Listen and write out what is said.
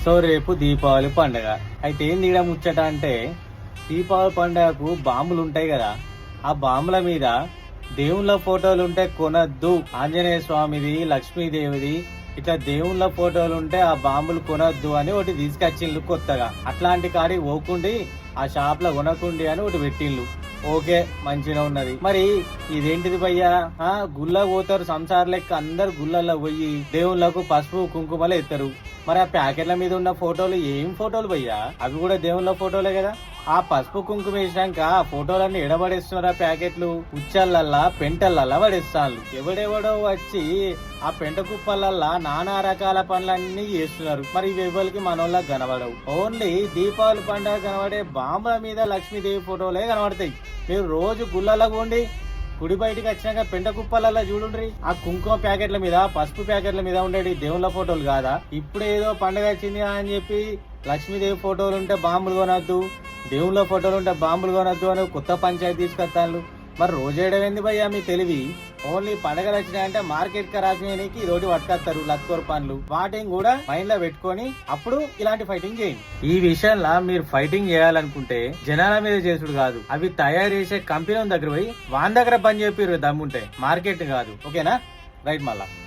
So రేపు దీపావళి పండుగ. అయితే ఏం తీయడం ముచ్చట అంటే, దీపావళి పండుగకు బాంబులు ఉంటాయి కదా, ఆ బాంబుల మీద దేవుళ్ళ ఫోటోలు ఉంటే కొనద్దు, ఆంజనేయ స్వామిది, లక్ష్మీదేవిది, ఇట్లా దేవుళ్ళ ఫోటోలు ఉంటే ఆ బాంబులు కొనొద్దు అని ఒకటి తీసుకొచ్చిండ్లు కొత్తగా. అట్లాంటి కాడికి పోకుండి ఆ షాప్ లో కొనకుండి అని ఒకటి పెట్టిండ్లు. ఓకే, మంచిగా ఉన్నది. మరి ఇదేంటిది భయ్యా? గుళ్ళ పోతారు సంసార లెక్క, అందరు గుళ్ళల్లో పోయి దేవుళ్ళకు పసుపు కుంకుమలు ఎత్తారు. మరి ఆ ప్యాకెట్ల మీద ఉన్న ఫోటోలు ఏం ఫోటోలు భయ్యా? అవి కూడా దేవుళ్ళ ఫోటోలే కదా. ఆ పసుపు కుంకుమ వేసినాక ఆ ఫోటోలన్నీ ఎడబడేస్తున్నారు. ఆ ప్యాకెట్లు ఉచ్చల్లల్లా పెంటల్లల్లా పడేస్తాను. ఎవడెవడో వచ్చి ఆ పెంట కుప్పలల్లా నానా రకాల పనులన్నీ చేస్తున్నారు. మరి ఇవి ఎవరికి మనోళ్ళకి కనబడవు. ఓన్లీ దీపావళి పండుగ కనబడే బాంబుల మీద లక్ష్మీదేవి ఫోటోలే కనబడతాయి. మీరు రోజు గుళ్ళల్లో పోండి, గుడి బయటికి వచ్చినాక పెంట కుప్పలల్లా చూడుండ్రి, ఆ కుంకుమ ప్యాకెట్ల మీద, పసుపు ప్యాకెట్ల మీద ఉండేది దేవుళ్ళ ఫోటోలు కాదా? ఇప్పుడు ఏదో పండుగ వచ్చింది అని చెప్పి లక్ష్మీదేవి ఫోటోలు ఉంటే బాంబులు కొనొద్దు, దేవుళ్ళ ఫోటోలు ఉంటే బాంబులు కొనొద్దు అని కొత్త పంచాయతీ తీసుకొస్తాను. మరి రోజేయడం భయ్యా మీ తెలివి? ఓన్లీ పండగలు వచ్చినాయంటే మార్కెట్ కి రాసినకి ఇదోటి పట్టుకొస్తారు లత్కోర్ పనులు. వాటిని కూడా మైండ్ లో పెట్టుకొని అప్పుడు ఇలాంటి ఫైటింగ్ చేయండి. ఈ విషయంలో మీరు ఫైటింగ్ చేయాలనుకుంటే జనాల మీద చేసుడు కాదు, అవి తయారు చేసే కంపెనీ దగ్గర పోయి వాని దగ్గర పని చెప్పి దమ్ముంటే, మార్కెట్ కాదు. ఓకేనా? రైట్. మళ్ళా